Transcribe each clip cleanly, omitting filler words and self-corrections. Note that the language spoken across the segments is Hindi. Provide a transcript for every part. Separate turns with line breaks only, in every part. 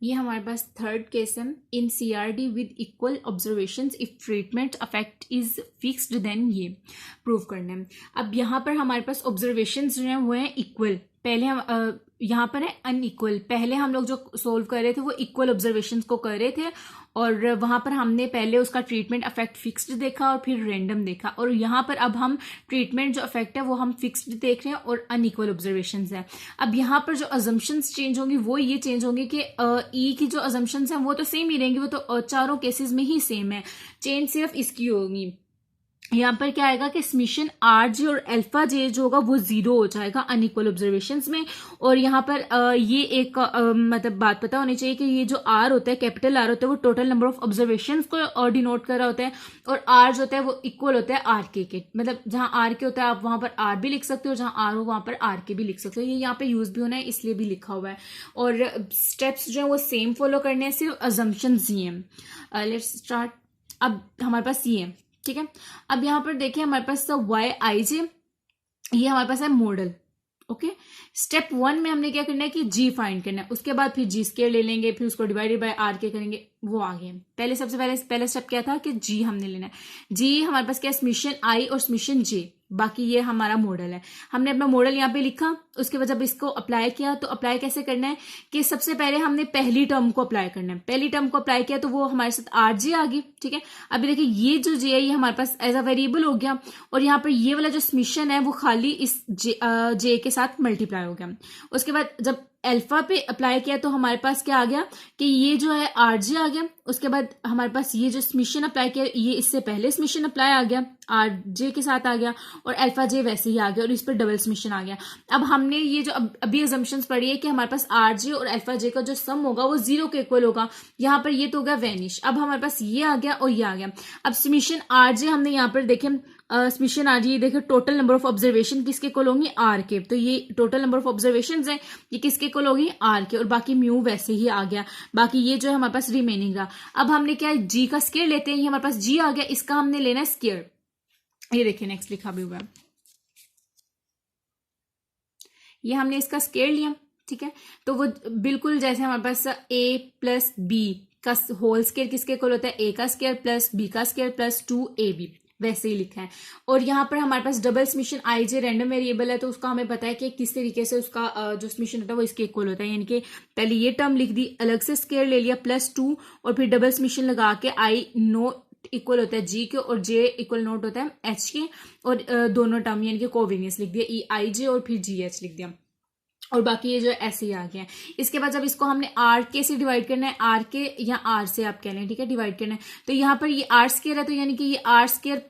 ये हमारे पास थर्ड केस है। In CRD with equal observations if treatment effect is fixed then ये प्रूव करना है। अब यहाँ पर हमारे पास ऑब्जर्वेशंस जो हैं वो हैं इक्वल। पहले हम यहाँ पर है अनइक्वल। पहले हम लोग जो सोल्व कर रहे थे वो इक्वल ऑब्जर्वेशंस को कर रहे थे और वहां पर हमने पहले उसका ट्रीटमेंट अफेक्ट फिक्स्ड देखा और फिर रैंडम देखा, और यहाँ पर अब हम ट्रीटमेंट जो अफेक्ट है वो हम फिक्स्ड देख रहे हैं और अनइक्वल ऑब्जर्वेशंस है। अब यहाँ पर जो अजम्पशंस चेंज होंगी वो ये चेंज होंगी कि ई की जो अजम्पशंस हैं वो तो सेम ही रहेंगी, वो तो चारों केसेस में ही सेम है, चेंज सिर्फ इसकी होगी। यहाँ पर क्या आएगा कि समीशन आर जे और अल्फा जे जो होगा वो 0 हो जाएगा अनइक्वल ऑब्जर्वेशंस में। और यहाँ पर ये एक मतलब बात पता होनी चाहिए कि ये जो आर होता है, कैपिटल आर होता है, वो टोटल नंबर ऑफ ऑब्जर्वेशंस को डिनोट कर रहा होता है, और आर जो होता है वो इक्वल होता है आर के। मतलब जहां आर के होता है आप वहां पर आर भी लिख सकते हो, जहां आर हो वहां पर आर के भी लिख सकते हो। ये यहाँ पे यूज भी होना है इसलिए भी लिखा हुआ है। और स्टेप्स जो है वो सेम फॉलो करने हैं, सिर्फ अजम्पशंस ही हैं। Let's start. अब हमारे पास ये है, ठीक है। अब यहाँ पर देखिए हमारे पास वाई आई जे, ये हमारे पास है मॉडल। ओके, स्टेप 1 में हमने क्या करना है कि जी फाइंड करना है, उसके बाद फिर जी स्केयर ले लेंगे, फिर उसको डिवाइडेड बाय आर के करेंगे, वो आ गए। पहले सबसे पहले स्टेप क्या था कि जी हमने लेना है। जी हमारे पास क्या है, समीशन आई और समीशन जे, बाकी ये हमारा मॉडल है। हमने अपना मॉडल यहाँ पे लिखा, उसके बाद जब इसको अप्लाई किया तो अप्लाई कैसे करना है कि सबसे पहले हमने पहली टर्म को अप्लाई करना है। पहली टर्म को अप्लाई किया तो वो हमारे साथ आर जे आ गई, ठीक है। अभी देखिए ये जो जे है ये हमारे पास एज अ वेरिएबल हो गया, और यहाँ पर ये वाला जो समीशन है वो खाली इस जे के साथ मल्टीप्लाई हो गया। उसके बाद जब अल्फा पे अप्लाई किया तो हमारे पास क्या आ गया कि ये जो है आर जे आ गया। उसके बाद हमारे पास ये जो समीशन अप्लाई किया ये इससे पहले समीशन अप्लाई आ गया, आर जे के साथ आ गया, और अल्फा जे वैसे ही आ गया, और इस पर डबल समीशन आ गया। अब हमने ये जो अभी अजम्पशंस पढ़ी है कि हमारे पास आर जे और अल्फा जे का जो सम होगा वो 0 के इक्वल होगा। यहाँ पर ये तो होगा वैनिश। अब हमारे पास ये आ गया और ये आ गया। अब समीशन आर जे हमने यहाँ पर देखे समीशन आर जे, देखिए टोटल नंबर ऑफ ऑब्जर्वेशन किसके इक्वल होंगे, आर के। तो ये टोटल नंबर ऑफ ऑब्जर्वेशन है ये किसके इक्वल होगी, आर के, और बाकी म्यू वैसे ही आ गया। बाकी ये जो है हमारे पास रिमेनिंग रहा। अब हमने क्या जी का स्केयर लेते हैं, ये हमारे पास जी आ गया, इसका हमने लेना है स्केयर। ये देखिए नेक्स्ट लिखा भी हुआ है, ये हमने इसका स्केयर लिया, ठीक है। तो वो बिल्कुल जैसे हमारे पास ए प्लस बी का होल स्केयर किसके इक्वल होता है, ए का स्केयर प्लस बी का स्केयर प्लस 2ab, वैसे ही लिखा है। और यहाँ पर हमारे पास डबल समीशन आई जे रैंडम वेरिएबल है, तो उसका हमें पता है कि किस तरीके से उसका जो समीशन होता है वो इसके इक्वल होता है। यानी कि पहले ये टर्म लिख दी, अलग से स्केयर ले लिया +2, और फिर डबल समीशन लगा के आई नो इक्वल होता है जी के और जे इक्वल नोट होता है एच के, और दोनों टर्म यानी कि कोवेरियंस लिख दिया, ई आई जे और फिर जी एच लिख दिया, और बाकी ये जो ऐसे ही आ गया है। इसके बाद जब इसको हमने आर के से डिवाइड करना है, आर के या आर से आप कह लें, ठीक है, डिवाइड करना है, तो यहाँ पर ये आर स्केयर है, तो यानी कि ये आर स्केयर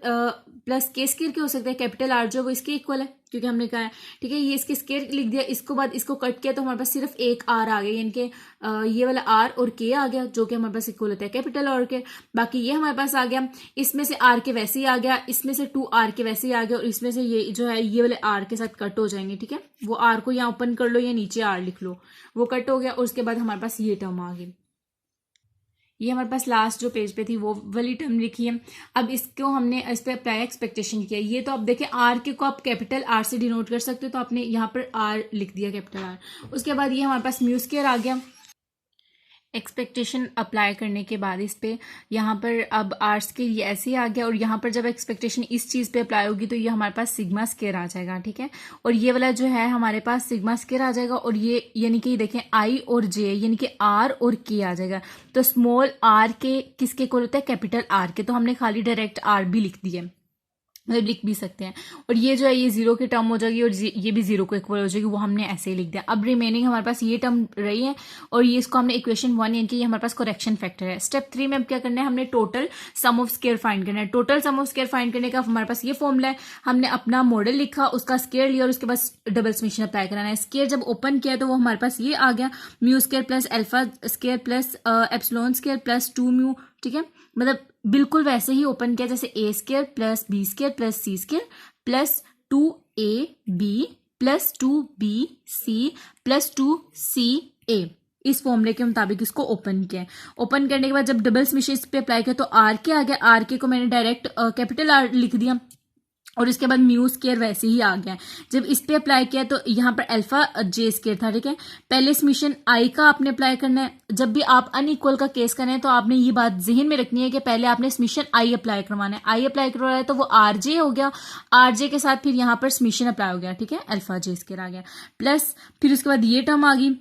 प्लस के स्केयर क्या हो सकता है, कैपिटल आर जो वो इसके इक्वल है, क्योंकि हमने कहा है, ठीक है। ये इसके स्केयर लिख दिया, इसको बाद इसको कट किया तो हमारे पास सिर्फ एक आर आ गया, यानी कि ये वाला आर और के आ गया, जो कि हमारे पास इक्वल होता है कैपिटल आर के। बाकी ये हमारे पास आ गया, इसमें से आर के वैसे ही आ गया, इसमें से 2 आर के वैसे ही आ गया, और इसमें से ये जो है ये वाले आर के साथ कट हो जाएंगे, ठीक है। वो आर को यहाँ ओपन कर लो या नीचे आर लिख लो, वो कट हो गया, और उसके बाद हमारे पास ये टर्म आ गई। ये हमारे पास लास्ट जो पेज पे थी वो वाली टर्म लिखी है। अब इसको हमने इस पे अप्लाई एक्सपेक्टेशन किया। ये तो आप देखिए आर के को आप कैपिटल आर से डिनोट कर सकते हो, तो आपने यहाँ पर आर लिख दिया, कैपिटल आर। उसके बाद ये हमारे पास म्यू स्क्वायर आ गया। एक्सपेक्टेशन अप्लाई करने के बाद इस पे यहाँ पर अब आर्ट्स के ये ऐसे ही आ गया, और यहाँ पर जब एक्सपेक्टेशन इस चीज़ पे अप्लाई होगी तो ये हमारे पास सिग्मा स्केयर आ जाएगा, ठीक है। और ये वाला जो है हमारे पास सिग्मा स्केयर आ जाएगा, और ये यानी कि देखें आई और जे यानी कि आर और के आ जाएगा। तो स्मॉल आर के किसके इक्वल होता है, कैपिटल आर के, तो हमने खाली डायरेक्ट आर भी लिख दिया, मतलब लिख भी सकते हैं। और ये जो है ये 0 की टर्म हो जाएगी, और ये भी 0 को इक्वल हो जाएगी, वो हमने ऐसे ही लिख दिया। अब रिमेनिंग हमारे पास ये टर्म रही है, और ये इसको हमने इक्वेशन 1 यानी कि ये हमारे पास करेक्शन फैक्टर है। स्टेप 3 में अब क्या करना है, हमने total sum of square find करना है। Total sum of square find करने का हमारे पास ये फॉर्मूला है। हमने अपना मॉडल लिखा, उसका स्केयर लिया, और उसके बाद डबल समेशन अप्लाई कराना है। स्केयर जब ओपन किया तो वो हमारे पास ये आ गया, mu square plus alpha square plus epsilon square plus 2 mu, ठीक है। मतलब बिल्कुल वैसे ही ओपन किया जैसे A square plus B square plus C square plus 2ab plus 2bc plus 2ca, इस फॉर्मूले के मुताबिक इसको ओपन किया। ओपन करने के बाद जब डबल समेशन इस पे अप्लाई किया तो आर के आ गया, आर के को मैंने डायरेक्ट कैपिटल आर लिख दिया, और इसके बाद म्यू स्केयर वैसे ही आ गया। जब इस पे अप्लाई किया तो यहाँ पर अल्फा जे स्केयर था, ठीक है। पहले समीशन आई का आपने अप्लाई करना है। जब भी आप अनइक्वल का केस करें तो आपने ये बात जहन में रखनी है कि पहले आपने समीशन आई अप्लाई करवाना है। आई अप्लाई करवाया है तो वो आर जे हो गया, आर जे के साथ फिर यहाँ पर समीशन अप्लाई हो गया, ठीक है, अल्फा जे स्केयर आ गया, प्लस फिर उसके बाद ये टर्म आ गई,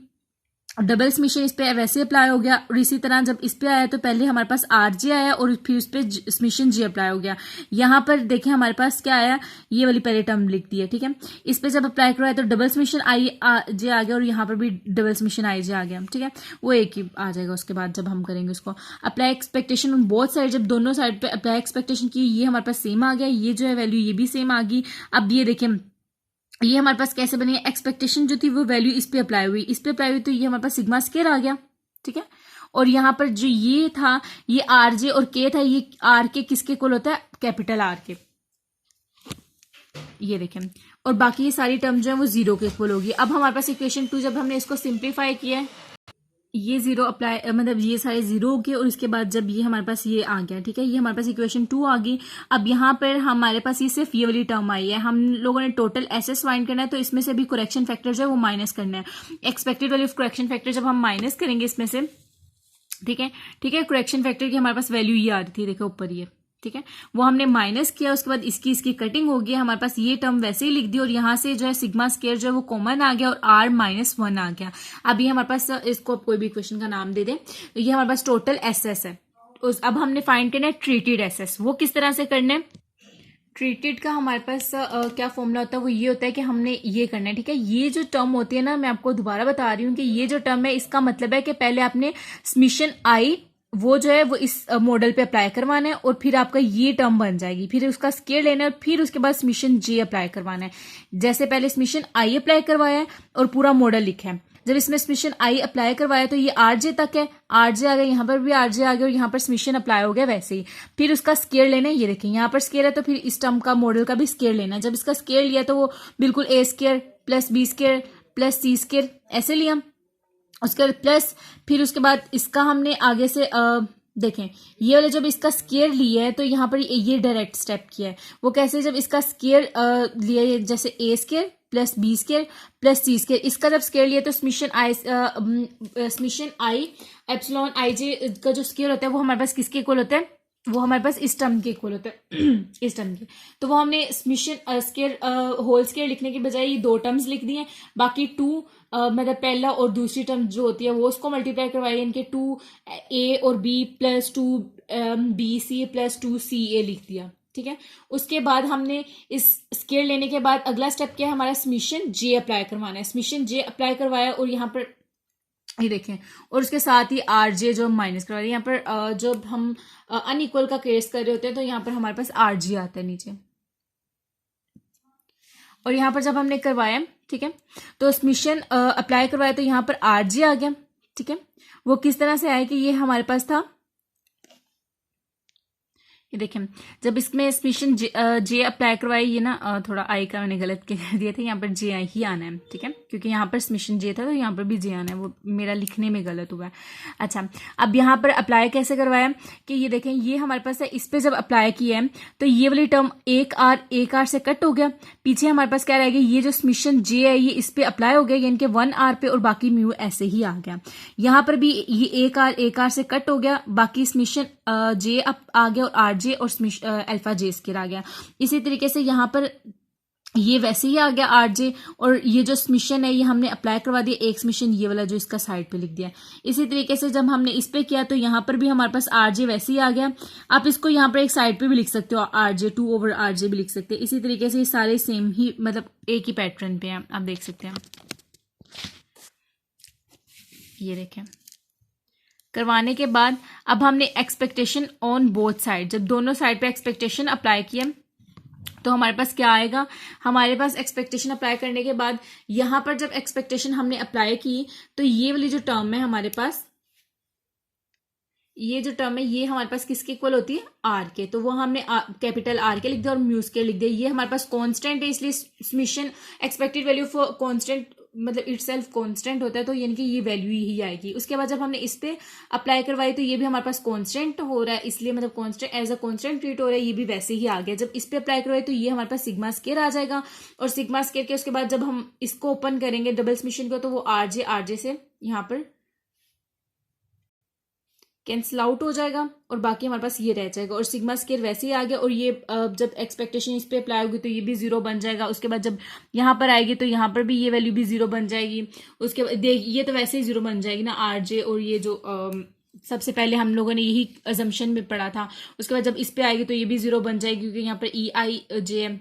डबल समीशन इस पे वैसे अप्लाई हो गया। और इसी तरह जब इस पे आया तो पहले हमारे पास आर जे आया और फिर उस पे समीशन जे अप्लाई हो गया। यहाँ पर देखें हमारे पास क्या आया, ये वाली पहले टर्म लिख दी है, ठीक है। इस पे जब अप्लाई करवाया तो डबल समीशन आई जे आ गया और यहाँ पर भी डबल समीशन आई जे आ गया, ठीक है। वो एक ही आ जाएगा उसके बाद जब हम करेंगे उसको apply expectation on both side. जब दोनों साइड पे अप्लाई एक्सपेक्टेशन की, ये हमारे पास सेम आ गया, ये जो है वैल्यू ये भी सेम आ गई। अब ये देखें ये हमारे पास कैसे बनी, एक्सपेक्टेशन जो थी वो वैल्यू इस पे अप्लाई हुई, इस पे अप्लाई हुई तो ये हमारे पास सिग्मा स्केयर आ गया, ठीक है। और यहाँ पर जो ये था, ये आर जे और के था, ये आर के किसके इक्वल होता है, कैपिटल आर के, ये देखें। और बाकी ये सारी टर्म जो है वो जीरो के इक्वल होगी। अब हमारे पास इक्वेशन 2 जब हमने इसको सिंप्लीफाई किया है, ये जीरो अप्लाई मतलब ये सारे जीरो हो गए और इसके बाद जब ये हमारे पास ये आ गया, ठीक है, ये हमारे पास इक्वेशन 2 आ गई। अब यहाँ पर हमारे पास ये सिर्फ ये वाली टर्म आई है, हम लोगों ने टोटल एसएस फाइंड करना है तो इसमें से भी करेक्शन फैक्टर जो है वो माइनस करना है। Expected value of correction factor जब हम माइनस करेंगे इसमें से, ठीक है, ठीक है, करेक्शन फैक्टर की हमारे पास वैल्यू ये आ रही थी, देखो ऊपर ये, ठीक है, वो हमने माइनस किया। उसके बाद इसकी कटिंग हो गई, हमारे पास ये टर्म वैसे ही लिख दी और यहाँ से जो है सिग्मा स्केयर जो है वो कॉमन आ गया और r -1 आ गया। अब ये हमारे पास, इसको आप कोई भी इक्वेशन का नाम दे दें, तो ये हमारे पास टोटल एसएस है। अब हमने फाइंड करना है ट्रीटेड एसएस। वो किस तरह से करना है, ट्रीटेड का हमारे पास क्या फॉर्मूला होता है, वो ये होता है कि हमने ये करना है, ठीक है। ये जो टर्म होती है ना, मैं आपको दोबारा बता रही हूँ कि ये जो टर्म है इसका मतलब है कि पहले आपने समीशन आई वो जो है वो इस मॉडल पे अप्लाई करवाना है और फिर आपका ये टर्म बन जाएगी, फिर उसका स्केयर लेना है और फिर उसके बाद समीशन जे अप्लाई करवाना है। जैसे पहले समीशन आई अप्लाई करवाया है और पूरा मॉडल लिखा है, जब इसमें समीशन आई अप्लाई करवाया तो ये आरजे तक है, आरजे आ गया, यहाँ पर भी आरजे आ गया और यहाँ पर समीशन अप्लाई हो गया वैसे ही। फिर उसका स्केयर लेना है, ये देखें यहाँ पर स्केयर है तो फिर इस टर्म का मॉडल का भी स्केयर लेना है। जब इसका स्केयर लिया तो वो बिल्कुल A square plus B square plus C square ऐसे लिया, उसके बाद प्लस फिर उसके बाद इसका हमने आगे से देखें ये वाले जब इसका स्केयर लिया है तो यहाँ पर ये डायरेक्ट स्टेप किया है। वो कैसे, जब इसका स्केयर लिया है जैसे A square plus B square plus C square, इसका जब स्केयर लिया तो समीशन आई एप्सिलॉन आई जे का जो स्केयर होता है वो हमारे पास किसके इक्वल होता है, वो हमारे पास इस टर्म के इक्वल होता है इस टर्म के। तो वो हमने समीशन स्केयर होल स्केयर लिखने के बजाय ये 2 टर्म्स लिख दिए, बाकी 2 मतलब पहला और दूसरी टर्म जो होती है वो उसको मल्टीप्लाई करवाइए, इनके 2a और b plus 2bc plus 2ca लिख दिया, ठीक है। उसके बाद हमने इस स्केयर लेने के बाद अगला स्टेप क्या है, हमारा समीशन जे अप्लाई करवाना है। समीशन जे अप्लाई करवाया और यहाँ पर ये देखें और उसके साथ ही आर जे जो माइनस करवा रहे हैं, यहाँ पर जब हम अनइक्वल का केस कर रहे होते हैं तो यहाँ पर हमारे पास आर जी आता है नीचे, और यहाँ पर जब हमने करवाया, ठीक है, तो समीशन अप्लाई करवाया तो यहाँ पर आर जी आ गया, ठीक है। वो किस तरह से आया कि ये हमारे पास था, ये देखें जब इसमें समीशन जे अप्लाई करवाई, ये ना थोड़ा आई का मैंने गलत कह दिया था, यहाँ पर जे ही आना है, ठीक है, क्योंकि यहाँ पर समीशन जे था तो यहाँ पर भी जे आना है, वो मेरा लिखने में गलत हुआ है। अच्छा, अब यहाँ पर अप्लाई कैसे करवाया कि ये देखें ये हमारे पास है, इस पर जब अप्लाई किया है तो ये वाली टर्म एक आर से कट हो गया, पीछे हमारे पास क्या रह गया, ये जो समीशन जे है ये इस पे अप्लाई हो गया, यानी कि 1 आर पे, और बाकी म्यू ऐसे ही आ गया। यहाँ पर भी ये एक आर से कट हो गया, बाकी समीशन जे आ गया और आर जे और अल्फा जे स्केयर आ गया। इसी तरीके से यहाँ पर ये वैसे ही आ गया आर जे, और ये जो समीशन है ये हमने अप्लाई करवा दिया, एक समीशन ये वाला जो इसका साइड पे लिख दिया। इसी तरीके से जब हमने इस पे किया तो यहाँ पर भी हमारे पास आर जे वैसे ही आ गया। आप इसको यहाँ पर एक साइड पे भी लिख सकते हो, आर जे 2/RJ भी लिख सकते हैं। इसी तरीके से ये सारे सेम ही मतलब एक ही पैटर्न पे हैं, आप देख सकते हैं। ये देखें करवाने के बाद अब हमने एक्सपेक्टेशन ऑन बोथ साइड, जब दोनों साइड पे एक्सपेक्टेशन अप्लाई किया तो हमारे पास क्या आएगा, हमारे पास एक्सपेक्टेशन अप्लाई करने के बाद यहाँ पर जब एक्सपेक्टेशन हमने अप्लाई की तो ये वाली जो टर्म है हमारे पास, ये जो टर्म है ये हमारे पास किसके इक्वल होती है, आर के, तो वो हमने कैपिटल आर के लिख दिया और म्यू स्केयर लिख दिया। ये हमारे पास कांस्टेंट है, इसलिए summation expected value for constant मतलब इट सेल्फ कॉन्स्टेंट होता है, तो यानी कि ये वैल्यू ही आएगी। उसके बाद जब हमने इस पे अप्लाई करवाई तो ये भी हमारे पास कॉन्स्टेंट हो रहा है, इसलिए मतलब constant as a constant treat हो रहा है, ये भी वैसे ही आ गया। जब इस पे अप्लाई करवाई तो ये हमारे पास सिग्मा स्केयर आ जाएगा, और सिग्मा स्केयर के उसके बाद जब हम इसको ओपन करेंगे डबल समेशन को, तो वो आरजे से यहाँ पर कैंसिल आउट हो जाएगा, और बाकी हमारे पास ये रह जाएगा, और सिग्मा स्केयर वैसे ही आ गया। और ये जब एक्सपेक्टेशन इस पे अप्लाई होगी तो ये भी 0 बन जाएगा। उसके बाद जब यहाँ पर आएगी तो यहाँ पर भी ये वैल्यू भी 0 बन जाएगी। उसके बाद देख ये तो वैसे ही 0 बन जाएगी ना आरजे, और ये जो सबसे पहले हम लोगों ने यही अजम्पशन में पढ़ा था। उसके बाद जब इस पे आएगी तो ये भी 0 बन जाएगी, क्योंकि यहाँ पर EIJ है,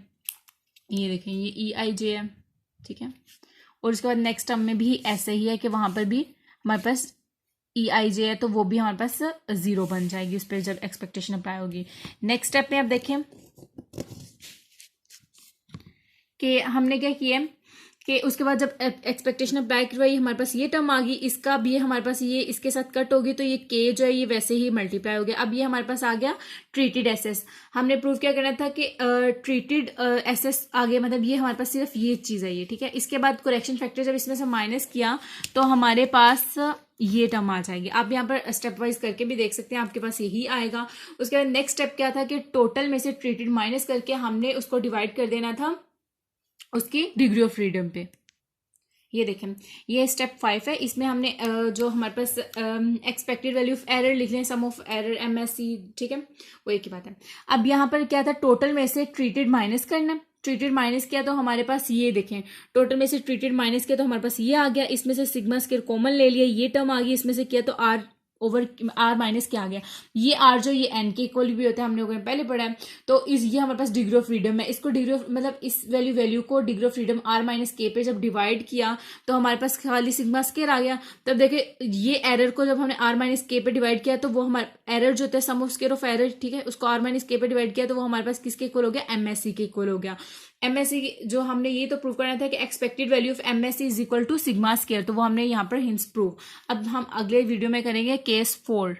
ये देखें ये EIJ है, ठीक है। और उसके बाद नेक्स्ट टर्म में भी ऐसे ही है कि वहां पर भी हमारे पास EIJ है, तो वो भी हमारे पास 0 बन जाएगी उस पर जब एक्सपेक्टेशन अप्लाई होगी। नेक्स्ट स्टेप में आप देखें कि हमने क्या किया कि उसके बाद जब एक्सपेक्टेशन अप्लाई करवाई हमारे पास ये टर्म आ गई, इसका भी हमारे पास ये इसके साथ कट होगी, तो ये के जो है ये वैसे ही मल्टीप्लाई हो गया। अब ये हमारे पास आ गया ट्रीटेड एसेस। हमने प्रूव क्या करना था कि ट्रीटेड एसेस आ गया, मतलब ये हमारे पास सिर्फ ये चीज़ है ये, ठीक है। इसके बाद करेक्शन फैक्टर जब इसमें से माइनस किया तो हमारे पास ये टर्म आ जाएगी। आप यहाँ पर स्टेप वाइज करके भी देख सकते हैं, आपके पास यही आएगा। उसके बाद नेक्स्ट स्टेप क्या था कि टोटल में से ट्रीटेड माइनस करके हमने उसको डिवाइड कर देना था उसकी डिग्री ऑफ फ्रीडम पे। ये देखें ये स्टेप 5 है, इसमें हमने जो हमारे पास एक्सपेक्टेड वैल्यू ऑफ एरर लिख लें, सम ऑफ एरर MSE, ठीक है, वो एक ही बात है। अब यहाँ पर क्या था, टोटल में से ट्रीटेड माइनस करना। ट्रीटेड माइनस किया तो हमारे पास ये देखें, टोटल में से ट्रीटेड माइनस किया तो हमारे पास ये आ गया, इसमें से सिग्मा स्क्वायर कॉमन ले लिया, ये टर्म आ गई, इसमें से किया तो R ओवर R माइनस क्या आ गया, ये R जो ये N के इक्वल भी होता है, हमने लोगों ने पहले पढ़ा है। तो ये हमारे पास डिग्री ऑफ फ्रीडम है, इसको डिग्री ऑफ मतलब इस वैल्यू को degree of freedom R minus के पे जब डिवाइड किया तो हमारे पास खाली सिग्मा स्क्वायर आ गया। तब देखिए ये एरर को जब हमने R माइनस के पे डिवाइड किया तो वो हमारा एरर जो होता है सम ऑफ स्क्वायर ऑफ एरर, ठीक है, उसको R माइनस के पे डिवाइड किया तो वो हमारे पास किसके इक्वल हो गया, MSE के इक्वल हो गया। MSE जो हमने ये तो प्रूव करना था कि expected value of MSE is equal to sigma square, तो वो हमने यहाँ पर हिंस प्रूव। अब हम अगले वीडियो में करेंगे केस 4।